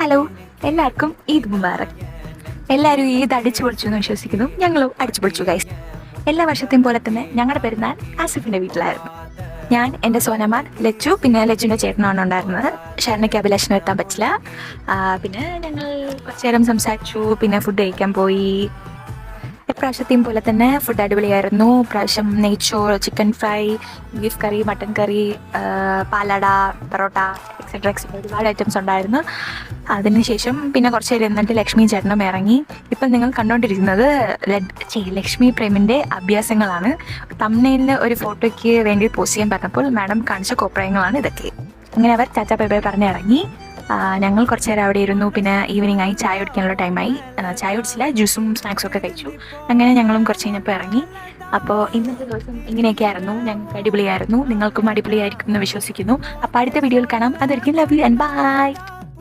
Hello, എല്ലാവർക്കും ഈദ് മുബാറക്. എല്ലാവരും ഈദ് അടിച്ചു പൊളിച്ചു എന്ന് വിശ്വസിക്കുന്നു. ഞങ്ങളും അടിച്ചു പൊളിച്ചു ഗൈസ്. എല്ലാ വർഷത്തെയും പോലെ തന്നെ ഞങ്ങളുടെ പെരുന്നാൾ ആസിഫിന്റെ വീട്ടിലായിരുന്നു. ഞാൻ, എൻ്റെ സോനമാൻ, ലച്ചു, പിന്നെ ലച്ചുവിൻ്റെ ചേട്ടനാണ് ഉണ്ടായിരുന്നത്. ഷർണയ്ക്ക് അഭിലാഷിന് എത്താൻ പറ്റില്ല. പിന്നെ ഞങ്ങൾ കുറച്ചു നേരം സംസാരിച്ചു, പിന്നെ ഫുഡ് കഴിക്കാൻ പോയി. ഇപ്രാവശ്യത്തെയും പോലെ തന്നെ ഫുഡ് അടിപൊളിയായിരുന്നു. ഇപ്രാവശ്യം നെയ്ച്ചോറ്, ചിക്കൻ ഫ്രൈ, ബീഫ് കറി, മട്ടൻ കറി, പാലട, പൊറോട്ട എക്സെട്ര ഒരുപാട് ഐറ്റംസ് ഉണ്ടായിരുന്നു. അതിനുശേഷം പിന്നെ കുറച്ച് നേരം എന്നിട്ട് ലക്ഷ്മി ചേട്ടനും ഇറങ്ങി. ഇപ്പം നിങ്ങൾ കണ്ടുകൊണ്ടിരിക്കുന്നത് ലക്ഷ്മി പ്രേമിൻ്റെ അഭ്യാസങ്ങളാണ്. തംബ്നെയിലിന് ഒരു ഫോട്ടോയ്ക്ക് വേണ്ടി പോസ്റ്റ് ചെയ്യാൻ പറഞ്ഞപ്പോൾ മാഡം കാണിച്ച കോപ്രായങ്ങളാണ് ഇതൊക്കെ. അങ്ങനെ അവർ ചാച്ചാ ബൈ ബൈ പറഞ്ഞ് ഇറങ്ങി. ഞങ്ങൾ കുറച്ച് നേരം അവിടെ ഇരുന്നു. പിന്നെ ഈവനിങ് ആയി, ചായ കുടിക്കാനുള്ള ടൈമായി. ചായ കുടിച്ചില്ല, ജ്യൂസും സ്നാക്സും ഒക്കെ കഴിച്ചു. അങ്ങനെ ഞങ്ങളും കുറച്ച് കഴിഞ്ഞപ്പോൾ ഇറങ്ങി. അപ്പോൾ ഇന്നത്തെ ദിവസം ഇങ്ങനെയൊക്കെ ആയിരുന്നു. ഞങ്ങൾക്ക് അടിപൊളിയായിരുന്നു. നിങ്ങൾക്കും അടിപൊളിയായിരിക്കും എന്ന് വിശ്വസിക്കുന്നു. അപ്പോൾ അടുത്ത വീഡിയോയിൽ കാണാം. അതായിരിക്കും. Love you and by.